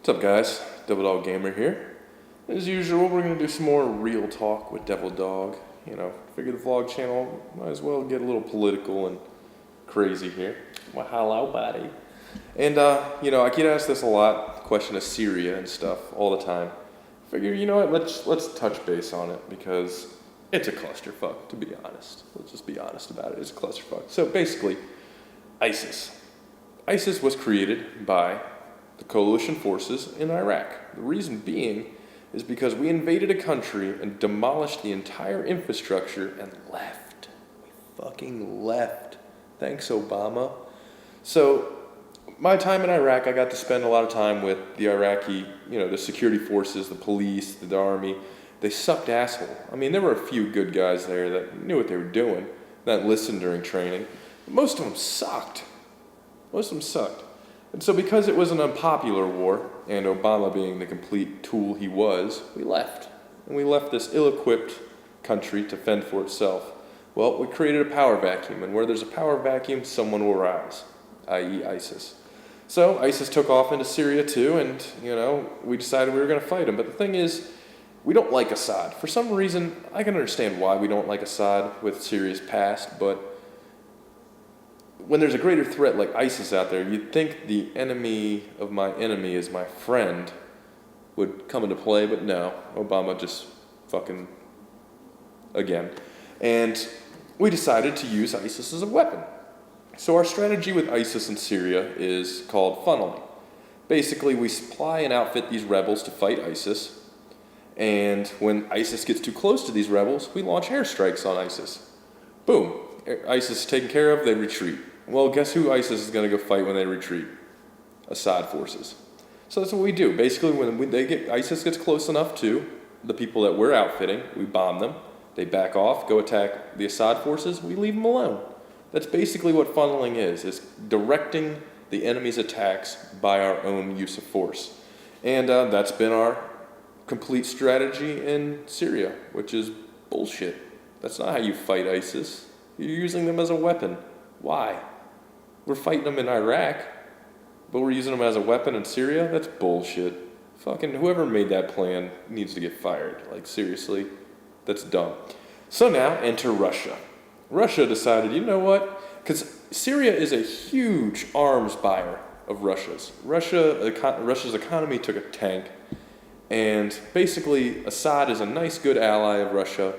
What's up, guys? Devil Dog Gamer here. As usual, we're gonna do some more real talk with Devil Dog. You know, figure the vlog channel might as well get a little political and crazy here. Well, hello, buddy. And you know, I get asked this a lot, the question of Syria and stuff all the time. Figure, you know what? Let's touch base on it because it's a clusterfuck. To be honest, let's just be honest about it. It's a clusterfuck. So basically, ISIS. ISIS was created by the coalition forces in Iraq. The reason being is because we invaded a country and demolished the entire infrastructure and left. We fucking left. Thanks, Obama. So, my time in Iraq, I got to spend a lot of time with the Iraqi, you know, the security forces, the police, the army. They sucked asshole. I mean, there were a few good guys there that knew what they were doing, that listened during training. But most of them sucked. Most of them sucked. And so because it was an unpopular war, and Obama being the complete tool he was, we left. And we left this ill-equipped country to fend for itself. Well, we created a power vacuum, and where there's a power vacuum, someone will rise, i.e. ISIS. So ISIS took off into Syria too, and, you know, we decided we were going to fight him. But the thing is, we don't like Assad. For some reason, I can understand why we don't like Assad with Syria's past, but when there's a greater threat like ISIS out there, you'd think the enemy of my enemy is my friend would come into play, but no, Obama just fucking again. And we decided to use ISIS as a weapon. So our strategy with ISIS in Syria is called funneling. Basically, we supply and outfit these rebels to fight ISIS, and when ISIS gets too close to these rebels, we launch airstrikes on ISIS. Boom. ISIS is taken care of, they retreat. Well, guess who ISIS is going to go fight when they retreat? Assad forces. So that's what we do. Basically, when ISIS gets close enough to the people that we're outfitting, we bomb them. They back off, go attack the Assad forces, we leave them alone. That's basically what funneling is directing the enemy's attacks by our own use of force. And that's been our complete strategy in Syria, which is bullshit. That's not how you fight ISIS. You're using them as a weapon. Why? We're fighting them in Iraq, but we're using them as a weapon in Syria? That's bullshit. Fucking whoever made that plan needs to get fired. Like, seriously, that's dumb. So now, enter Russia. Russia decided, you know what? Because Syria is a huge arms buyer of Russia's. Russia's economy took a tank, and basically Assad is a nice, good ally of Russia,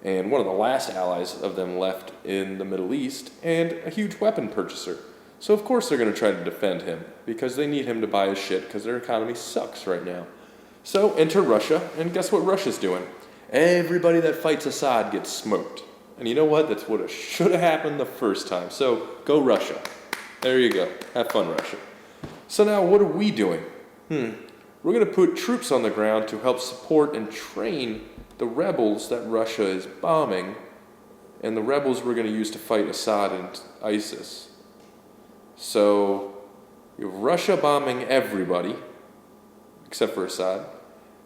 and one of the last allies of them left in the Middle East, and a huge weapon purchaser. So of course they're going to try to defend him, because they need him to buy his shit, because their economy sucks right now. So enter Russia, and guess what Russia's doing? Everybody that fights Assad gets smoked. And you know what? That's what should have happened the first time. So go Russia. There you go. Have fun, Russia. So now what are we doing? We're going to put troops on the ground to help support and train the rebels that Russia is bombing, and the rebels we're going to use to fight Assad and ISIS. So you have Russia bombing everybody, except for Assad,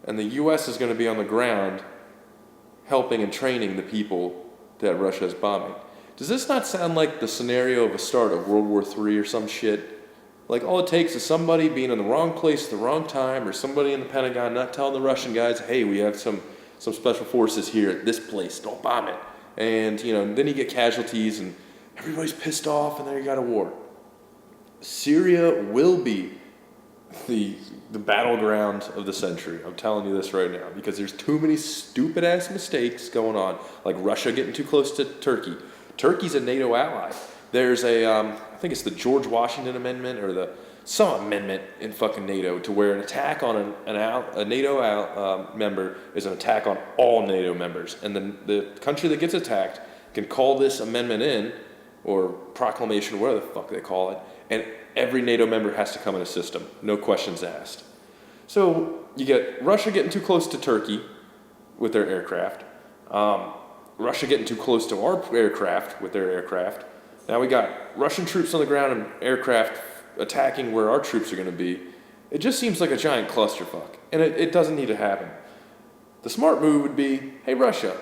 and the U.S. is going to be on the ground helping and training the people that Russia is bombing. Does this not sound like the scenario of a start of World War III or some shit? Like, all it takes is somebody being in the wrong place at the wrong time, or somebody in the Pentagon not telling the Russian guys, hey, we have some special forces here at this place, don't bomb it. And, you know, then you get casualties and everybody's pissed off and then you got a war. Syria will be the battleground of the century. I'm telling you this right now, because there's too many stupid ass mistakes going on, like Russia getting too close to Turkey. Turkey's a NATO ally. There's I think it's the George Washington Amendment or some amendment in fucking NATO to where an attack on a NATO member is an attack on all NATO members. And then the country that gets attacked can call this amendment in, or proclamation, whatever the fuck they call it, and every NATO member has to come in a system. No questions asked. So you get Russia getting too close to Turkey with their aircraft. Russia getting too close to our aircraft with their aircraft. Now we got Russian troops on the ground and aircraft attacking where our troops are going to be. It just seems like a giant clusterfuck, and it doesn't need to happen. The smart move would be, hey Russia,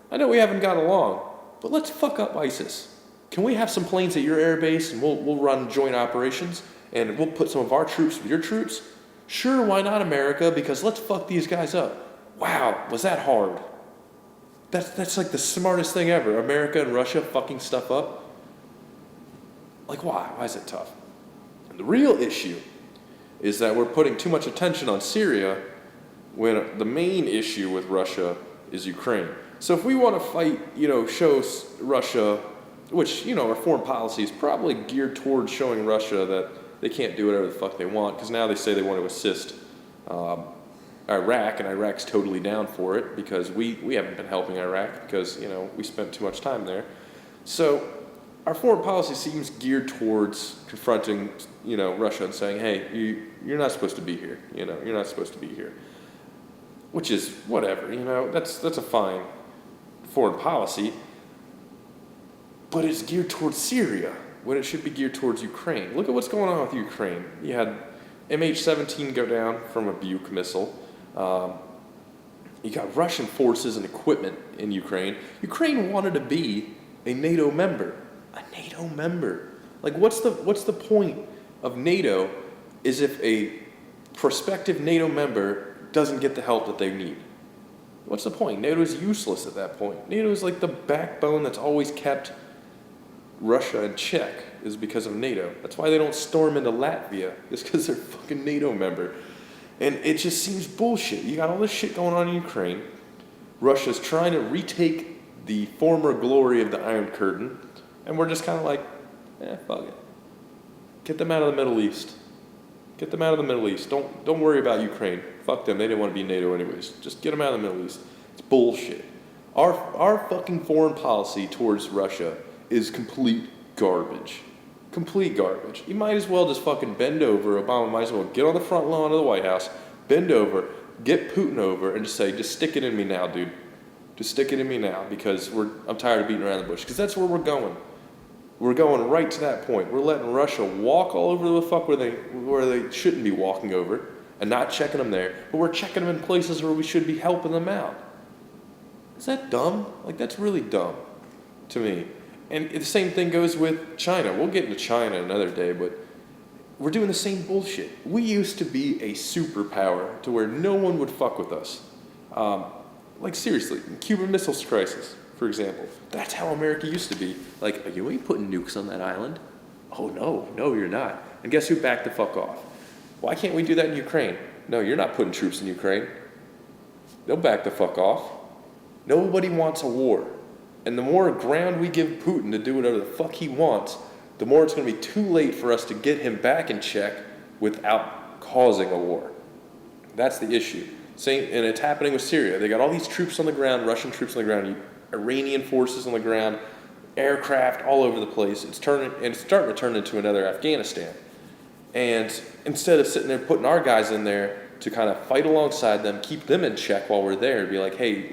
I know we haven't got along, but let's fuck up ISIS. Can we have some planes at your air base and we'll run joint operations, and we'll put some of our troops with your troops, Sure, why not America? Because let's fuck these guys up. Wow, was that hard? That's like the smartest thing ever. America and Russia fucking stuff up. Like, why? Why is it tough? And the real issue is that we're putting too much attention on Syria when the main issue with Russia is Ukraine. So if we want to fight, show Russia, which, our foreign policy is probably geared towards showing Russia that they can't do whatever the fuck they want, because now they say they want to assist Iraq, and Iraq's totally down for it, because we haven't been helping Iraq because, we spent too much time there. So our foreign policy seems geared towards confronting, Russia and saying, hey, you're not supposed to be here. You're not supposed to be here. Which is whatever, that's a fine foreign policy. But it's geared towards Syria when it should be geared towards Ukraine. Look at what's going on with Ukraine. You had MH17 go down from a Buk missile. You got Russian forces and equipment in Ukraine. Ukraine wanted to be a NATO member. A NATO member. Like, what's the point of NATO is if a prospective NATO member doesn't get the help that they need? What's the point? NATO is useless at that point. NATO is like the backbone that's always kept Russia in check, is because of NATO. That's why they don't storm into Latvia, is because they're a fucking NATO member. And it just seems bullshit. You got all this shit going on in Ukraine. Russia's trying to retake the former glory of the Iron Curtain, and we're just kind of like, fuck it. Get them out of the Middle East. Get them out of the Middle East. Don't worry about Ukraine. Fuck them. They didn't want to be NATO anyways. Just get them out of the Middle East. It's bullshit. Our fucking foreign policy towards Russia is complete garbage. Complete garbage. You might as well just fucking bend over. Obama might as well get on the front lawn of the White House, bend over, get Putin over, and just say, just stick it in me now, dude. Just stick it in me now, because I'm tired of beating around the bush. Because that's where we're going. We're going right to that point. We're letting Russia walk all over the fuck where they shouldn't be walking over, and not checking them there, but we're checking them in places where we should be helping them out. Is that dumb? Like, that's really dumb to me. And the same thing goes with China. We'll get into China another day, but we're doing the same bullshit. We used to be a superpower to where no one would fuck with us. Like, seriously, Cuban Missile Crisis, for example. That's how America used to be. Like, you ain't putting nukes on that island. Oh, no, you're not. And guess who backed the fuck off? Why can't we do that in Ukraine? No, you're not putting troops in Ukraine. They'll back the fuck off. Nobody wants a war. And the more ground we give Putin to do whatever the fuck he wants, the more it's going to be too late for us to get him back in check without causing a war. That's the issue. And it's happening with Syria. They got all these troops on the ground, Russian troops on the ground, Iranian forces on the ground, aircraft all over the place. It's starting to turn into another Afghanistan. And instead of sitting there putting our guys in there to kind of fight alongside them, keep them in check while we're there, and be like, hey,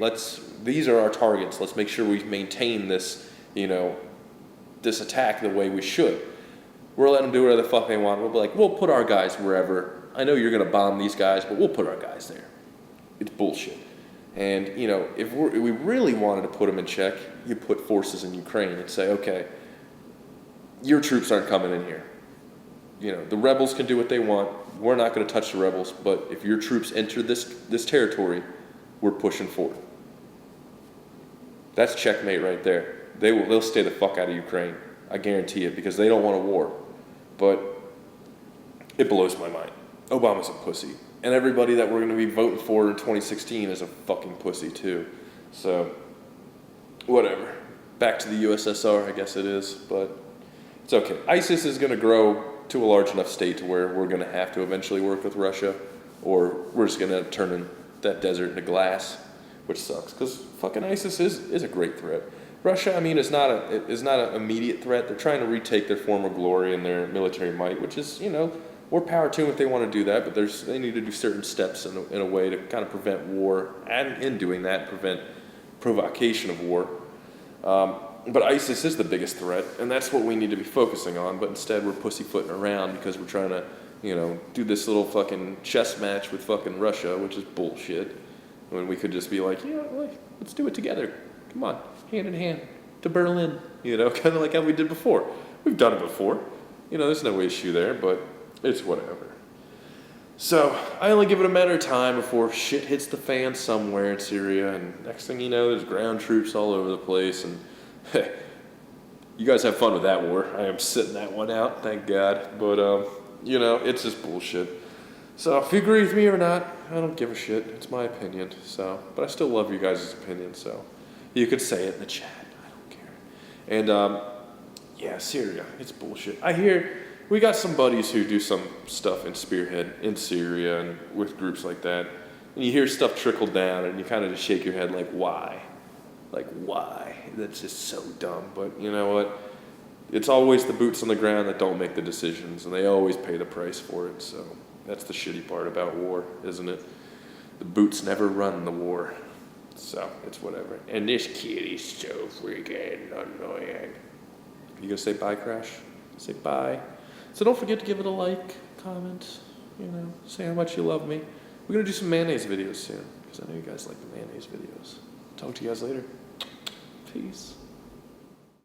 these are our targets. Let's make sure we maintain this, this attack the way we should. We're letting them do whatever the fuck they want. We'll be like, we'll put our guys wherever. I know you're going to bomb these guys, but we'll put our guys there. It's bullshit. And, if we really wanted to put them in check, you put forces in Ukraine and say, okay, your troops aren't coming in here. The rebels can do what they want. We're not going to touch the rebels, but if your troops enter this territory, we're pushing forward. That's checkmate right there. They'll stay the fuck out of Ukraine. I guarantee it, because they don't want a war. But it blows my mind. Obama's a pussy. And everybody that we're going to be voting for in 2016 is a fucking pussy too. So, whatever. Back to the USSR, I guess it is. But it's okay. ISIS is going to grow to a large enough state to where we're going to have to eventually work with Russia. Or we're just going to turn that desert into glass. Which sucks, because fucking ISIS is a great threat. Russia, is not an immediate threat. They're trying to retake their former glory and their military might, which is, more power to them if they want to do that, but they need to do certain steps in a way to kind of prevent war, and in doing that, prevent provocation of war. But ISIS is the biggest threat, and that's what we need to be focusing on, but instead we're pussyfooting around because we're trying to, do this little fucking chess match with fucking Russia, which is bullshit. When we could just be like, let's do it together. Come on, hand in hand to Berlin. Kind of like how we did before. We've done it before. There's no issue there, but it's whatever. So I only give it a matter of time before shit hits the fan somewhere in Syria, and next thing you know, there's ground troops all over the place, and you guys have fun with that war. I am sitting that one out, thank God. But you know, it's just bullshit. So if you agree with me or not, I don't give a shit. It's my opinion. So, but I still love you guys' opinion. So you could say it in the chat. I don't care. And yeah, Syria, it's bullshit. I hear we got some buddies who do some stuff in Spearhead in Syria and with groups like that. And you hear stuff trickle down, and you kind of just shake your head like, why? Like, why? That's just so dumb. But you know what? It's always the boots on the ground that don't make the decisions, and they always pay the price for it. So that's the shitty part about war, isn't it? The boots never run the war. So it's whatever. And this kid is so freaking annoying. You gonna say bye, Crash? Say bye. So don't forget to give it a like, comment, you know, say how much you love me. We're gonna do some mayonnaise videos soon, because I know you guys like the mayonnaise videos. Talk to you guys later. Peace.